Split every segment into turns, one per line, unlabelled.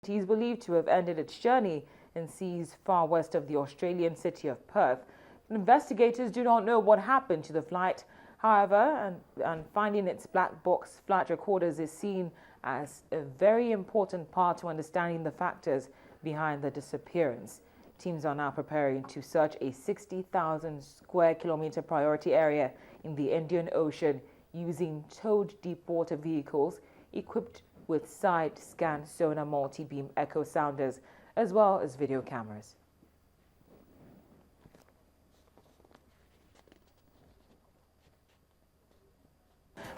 He's believed to have ended its journey in seas far west of the Australian city of Perth. Investigators do not know what happened to the flight. However, and finding its black box flight recorders is seen as a very important part to understanding the factors behind the disappearance. Teams are now preparing to search a 60,000 square kilometer priority area in the Indian Ocean using towed deep water vehicles equipped with side-scan sonar multi-beam echo sounders as well as video cameras.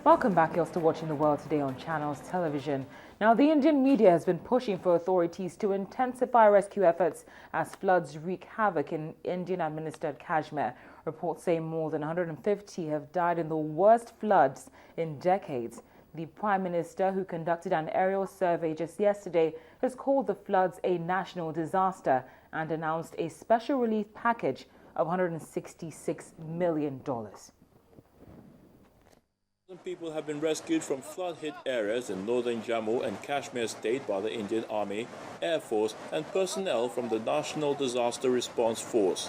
Welcome back. You're still watching The World Today on Channels Television. Now, the Indian media has been pushing for authorities to intensify rescue efforts as floods wreak havoc in Indian-administered Kashmir. Reports say more than 150 have died in the worst floods in decades. The Prime Minister, who conducted an aerial survey just yesterday, has called the floods a national disaster and announced a special relief package of $166 million.
People have been rescued from flood-hit areas in northern Jammu and Kashmir state by the Indian Army, Air Force and personnel from the National Disaster Response Force.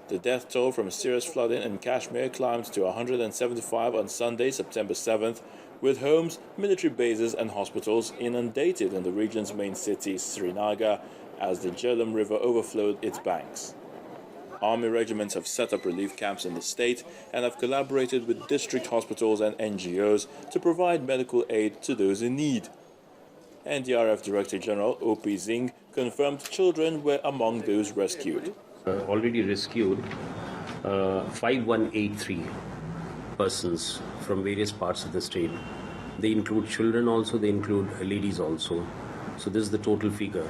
The death toll from serious flooding in Kashmir climbed to 175 on Sunday, September 7th, with homes, military bases and hospitals inundated in the region's main city, Srinagar, as the Jhelum River overflowed its banks. Army regiments have set up relief camps in the state and have collaborated with district hospitals and NGOs to provide medical aid to those in need. NDRF Director General O.P. Singh confirmed children were among those rescued.
Already rescued 5183 persons from various parts of the state. They include children also, they include ladies also. So this is the total figure.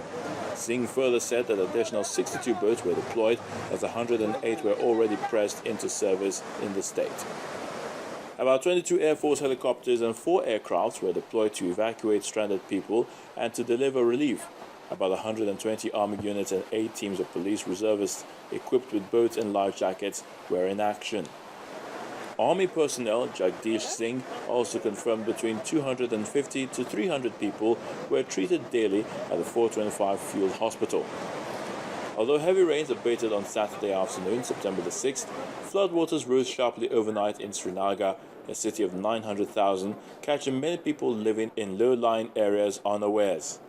Singh further said that additional 62 boats were deployed as 108 were already pressed into service in the state. About 22 Air Force helicopters and 4 aircrafts were deployed to evacuate stranded people and to deliver relief. About 120 Army units and 8 teams of police reservists equipped with boats and life jackets were in action. Army personnel, Jagdish Singh, also confirmed between 250 to 300 people were treated daily at the 425 Field Hospital. Although heavy rains abated on Saturday afternoon, September the 6th, floodwaters rose sharply overnight in Srinagar, a city of 900,000, catching many people living in low-lying areas unawares.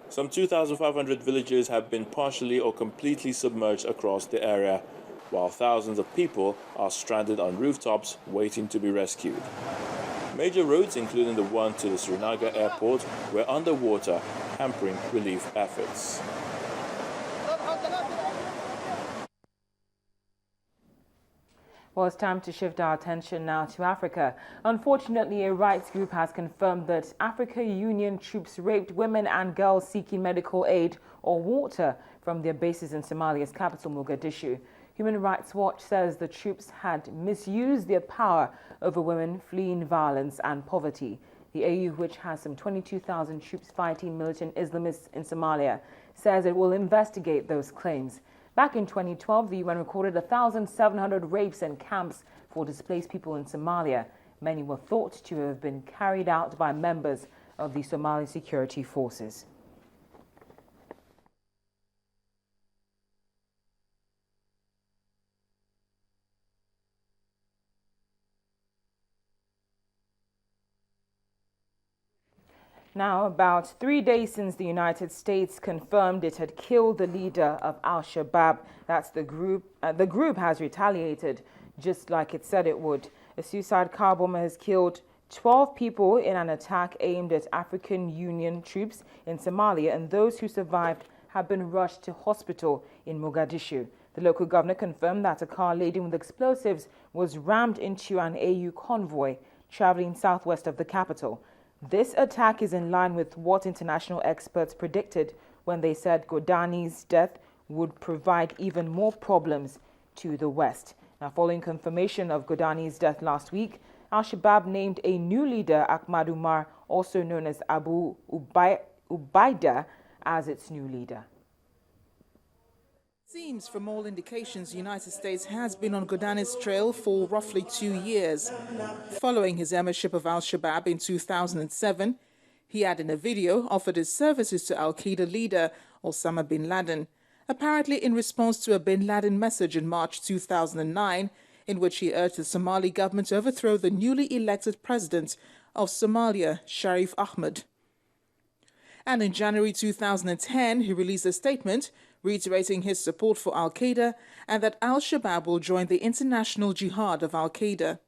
Some 2,500 villages have been partially or completely submerged across the area, while thousands of people are stranded on rooftops waiting to be rescued. Major roads, including the one to the Srinagar airport, were underwater, hampering relief efforts.
Well, it's time to shift our attention now to Africa. Unfortunately, a rights group has confirmed that African Union troops raped women and girls seeking medical aid or water from their bases in Somalia's capital, Mogadishu. Human Rights Watch says the troops had misused their power over women fleeing violence and poverty. The AU, which has some 22,000 troops fighting militant Islamists in Somalia, says it will investigate those claims. Back in 2012, the UN recorded 1,700 rapes in camps for displaced people in Somalia. Many were thought to have been carried out by members of the Somali security forces. Now, about 3 days since the United States confirmed it had killed the leader of Shabaab, that's the group has retaliated just like it said it would. A suicide car bomber has killed 12 people in an attack aimed at African Union troops in Somalia, and those who survived have been rushed to hospital in Mogadishu. The local governor confirmed that a car laden with explosives was rammed into an AU convoy traveling southwest of the capital. This attack is in line with what international experts predicted when they said Godani's death would provide even more problems to the West. Now, following confirmation of Godani's death last week, Al-Shabaab named a new leader, Ahmad Umar, also known as Abu Ubaidah, as its new leader.
Seems from all indications the United States has been on Godani's trail for roughly 2 years. Following his membership of Al-Shabaab in 2007, He had, in a video, offered his services to al-Qaeda leader Osama bin Laden, apparently in response to a bin Laden message in March 2009, in which he urged the Somali government to overthrow the newly elected president of Somalia, Sharif Ahmed. And in January 2010, he released a statement reiterating his support for al-Qaeda and that al-Shabaab will join the international jihad of al-Qaeda.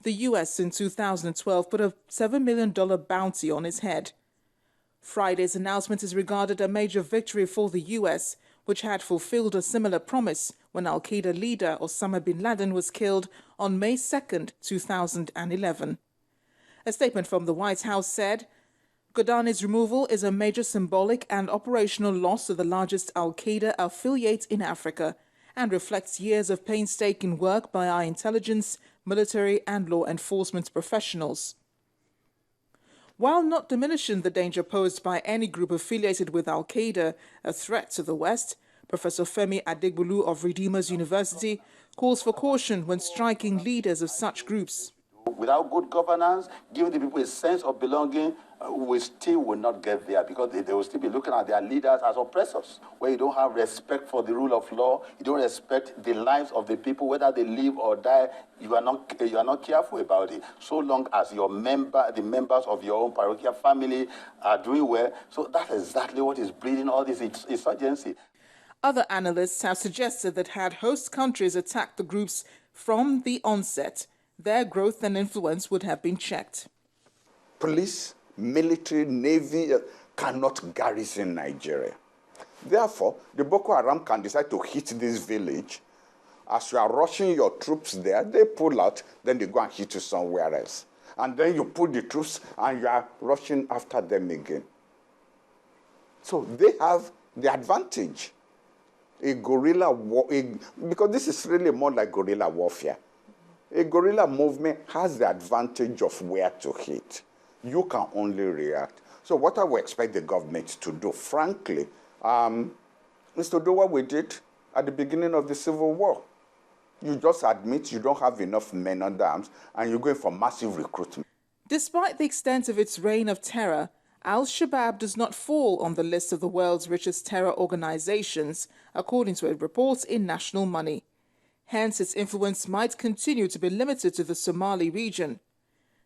The US in 2012 put a $7 million bounty on his head. Friday's announcement is regarded a major victory for the US, which had fulfilled a similar promise when al-Qaeda leader Osama bin Laden was killed on May 2, 2011. A statement from the White House said, Godani's removal is a major symbolic and operational loss of the largest al-Qaeda affiliate in Africa and reflects years of painstaking work by our intelligence, military and law enforcement professionals. While not diminishing the danger posed by any group affiliated with al-Qaeda, a threat to the West, Professor Femi Adegbolu of Redeemers University calls for caution when striking leaders of such groups.
Without good governance, giving the people a sense of belonging, we still will not get there because they will still be looking at their leaders as oppressors. Where you don't have respect for the rule of law, you don't respect the lives of the people, whether they live or die, you are not careful about it. So long as the members of your own parochial family are doing well, so that's exactly what is breeding all this insurgency.
Other analysts have suggested that had host countries attacked the groups from the onset, their growth and influence would have been checked.
Police, military, navy cannot garrison Nigeria. Therefore, the Boko Haram can decide to hit this village. As you are rushing your troops there, they pull out, then they go and hit you somewhere else. And then you pull the troops and you are rushing after them again. So they have the advantage. A guerrilla war, because this is really more like guerrilla warfare. A guerrilla movement has the advantage of where to hit. You can only react. So what I would expect the government to do, frankly, is to do what we did at the beginning of the Civil War. You just admit you don't have enough men under arms and you're going for massive recruitment.
Despite the extent of its reign of terror, al-Shabaab does not fall on the list of the world's richest terror organizations, according to a report in National Money. Hence, its influence might continue to be limited to the Somali region.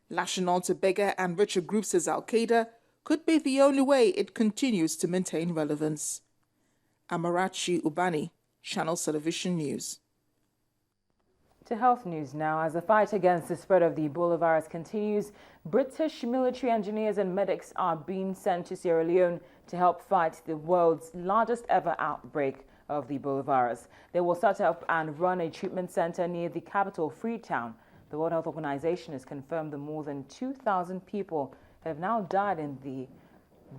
Lashing on to bigger and richer groups as al-Qaeda could be the only way it continues to maintain relevance. Amarachi Ubani, Channels Television News.
To health news now. As the fight against the spread of the Ebola virus continues, British military engineers and medics are being sent to Sierra Leone to help fight the world's largest ever outbreak of the Ebola virus. They will set up and run a treatment center near the capital, Freetown. The World Health Organization has confirmed that more than 2,000 people have now died in the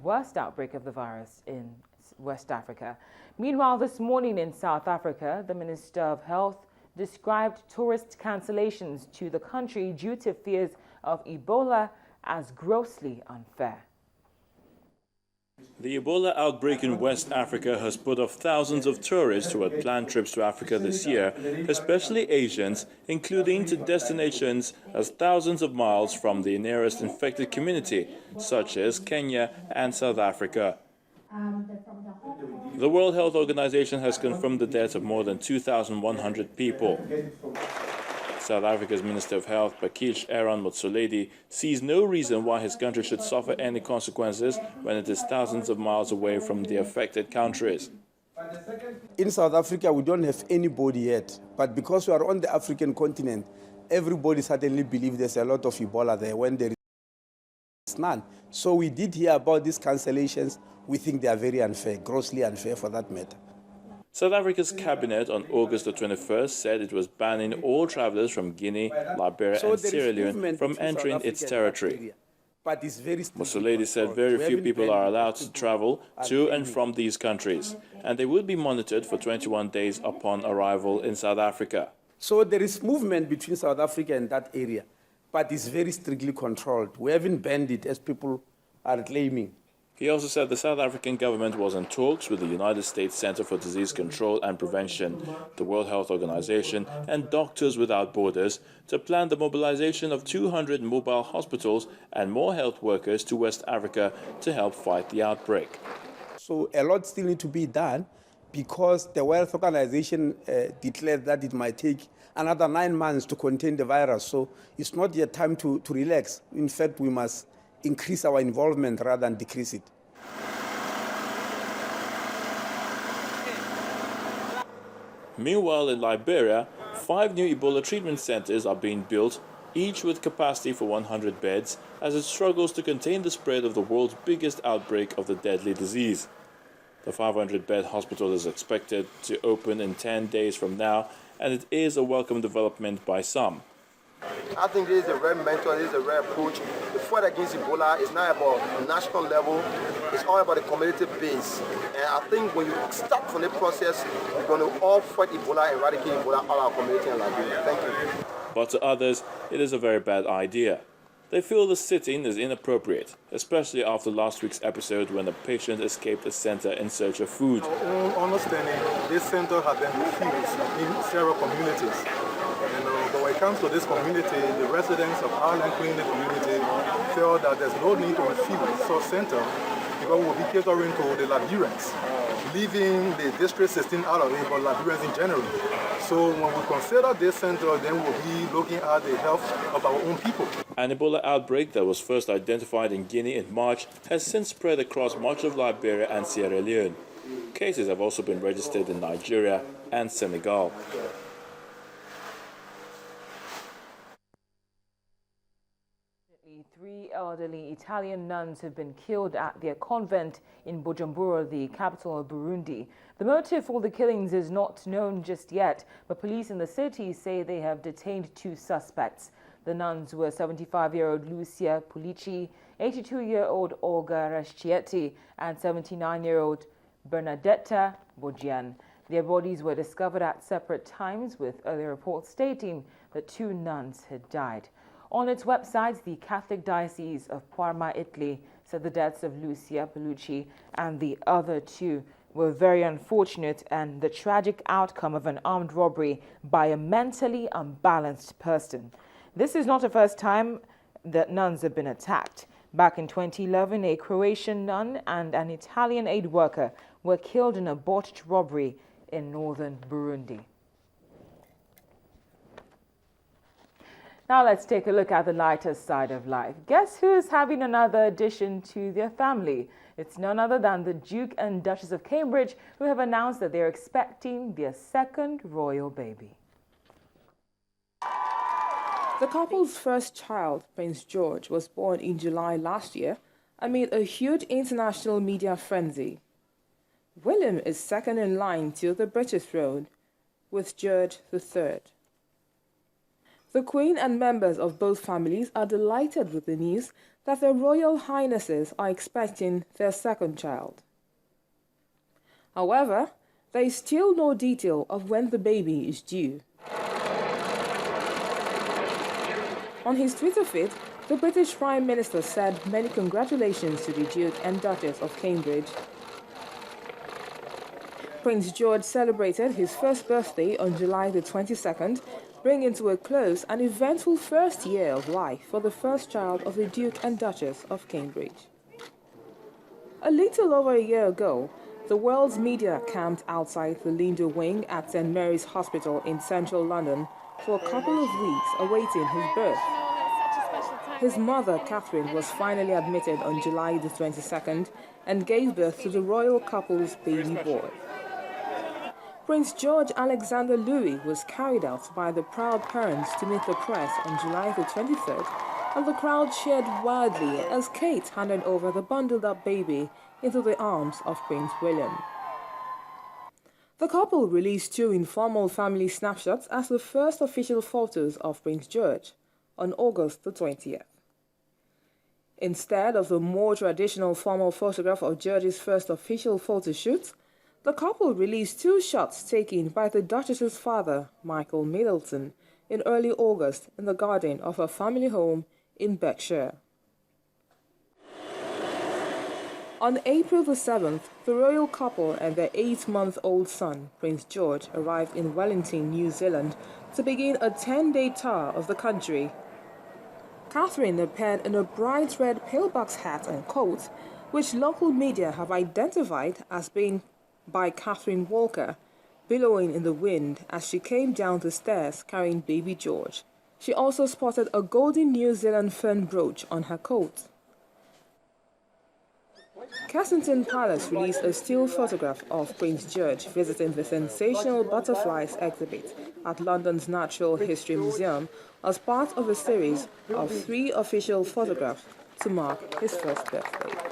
worst outbreak of the virus in West Africa. Meanwhile, this morning in South Africa, the Minister of Health described tourist cancellations to the country due to fears of Ebola as grossly unfair.
The Ebola outbreak in West Africa has put off thousands of tourists who had planned trips to Africa this year, especially Asians, including to destinations as thousands of miles from the nearest infected community, such as Kenya and South Africa. The World Health Organization has confirmed the deaths of more than 2,100 people. South Africa's Minister of Health, Pakish Aaron Motsoaledi, sees no reason why his country should suffer any consequences when it is thousands of miles away from the affected countries.
In South Africa, we don't have anybody yet, but because we are on the African continent, everybody suddenly believes there's a lot of Ebola there when there is none. So we did hear about these cancellations. We think they are very unfair, grossly unfair for that matter.
South Africa's cabinet on August the 21st said it was banning all travelers from Guinea, Liberia and Sierra Leone from entering its territory.
But it's very
Motsoaledi said very few people are allowed to travel to and from these countries, and they will be monitored for 21 days upon arrival in South Africa.
So there is movement between South Africa and that area, but it's very strictly controlled. We haven't banned it as people are claiming.
He also said the South African government was in talks with the United States Center for Disease Control and Prevention, the World Health Organization, and Doctors Without Borders to plan the mobilization of 200 mobile hospitals and more health workers to West Africa to help fight the outbreak.
So a lot still need to be done because the World Health Organization declared that it might take another 9 months to contain the virus. So it's not yet time to relax. In fact, we must increase our involvement rather than decrease it.
Meanwhile, in Liberia, 5 new Ebola treatment centers are being built, each with capacity for 100 beds, as it struggles to contain the spread of the world's biggest outbreak of the deadly disease. The 500-bed hospital is expected to open in 10 days from now, and it is a welcome development by some.
I think this is a rare method, this is a rare approach. The fight against Ebola is not about national level, it's all about the community base. And I think when you start from the process, we're going to all fight Ebola, eradicate Ebola out of our community in Liberia. Thank you.
But to others, it is a very bad idea. They feel the sitting is inappropriate, especially after last week's episode when a patient escaped a center in search of food.
Our own understanding, this center has been refused in several communities. But when it comes to this community, the residents of Ireland Clinic community feel that there's no need to refuse such center because we'll be catering to the Liberians, leaving the District 16 out of it, but Liberians in general. So when we consider this center, then we'll be looking at the health of our own people.
An Ebola outbreak that was first identified in Guinea in March has since spread across much of Liberia and Sierra Leone. Cases have also been registered in Nigeria and Senegal.
Three elderly Italian nuns have been killed at their convent in Bujumbura, the capital of Burundi. The motive for the killings is not known just yet, but police in the city say they have detained 2 suspects. The nuns were 75-year-old Lucia Pulici, 82-year-old Olga Raschietti, and 79-year-old Bernadetta Bogian. Their bodies were discovered at separate times, with earlier reports stating that 2 nuns had died. On its website, the Catholic Diocese of Parma, Italy, said the deaths of Lucia Pulici and the other 2 were very unfortunate and the tragic outcome of an armed robbery by a mentally unbalanced person. This is not the first time that nuns have been attacked. Back in 2011, a Croatian nun and an Italian aid worker were killed in a botched robbery in northern Burundi. Now let's take a look at the lighter side of life. Guess who's having another addition to their family? It's none other than the Duke and Duchess of Cambridge, who have announced that they're expecting their second royal baby.
The couple's first child, Prince George, was born in July last year amid a huge international media frenzy. William is second in line to the British throne, with George III. The Queen and members of both families are delighted with the news that their Royal Highnesses are expecting their second child. However, there is still no detail of when the baby is due. On his Twitter feed, the British Prime Minister said many congratulations to the Duke and Duchess of Cambridge. Prince George celebrated his first birthday on July the 22nd, bringing to a close an eventful first year of life for the first child of the Duke and Duchess of Cambridge. A little over a year ago, the world's media camped outside the Lindo wing at St Mary's Hospital in central London for a couple of weeks awaiting his birth. His mother, Catherine, was finally admitted on July the 22nd and gave birth to the royal couple's baby boy. Prince George Alexander Louis was carried out by the proud parents to meet the press on July the 23rd, and the crowd cheered wildly as Kate handed over the bundled-up baby into the arms of Prince William. The couple released 2 informal family snapshots as the first official photos of Prince George on August the 20th. Instead of the more traditional formal photograph of George's first official photo shoot, the couple released 2 shots taken by the Duchess's father, Michael Middleton, in early August in the garden of her family home in Berkshire. On April the 7th, the royal couple and their 8-month-old son, Prince George, arrived in Wellington, New Zealand, to begin a 10-day tour of the country. Catherine appeared in a bright red pillbox hat and coat, which local media have identified as being by Catherine Walker, billowing in the wind as she came down the stairs carrying baby George. She also spotted a golden New Zealand fern brooch on her coat. Kensington Palace released a still photograph of Prince George visiting the sensational butterflies exhibit at London's Natural History Museum as part of a series of 3 official photographs to mark his first birthday.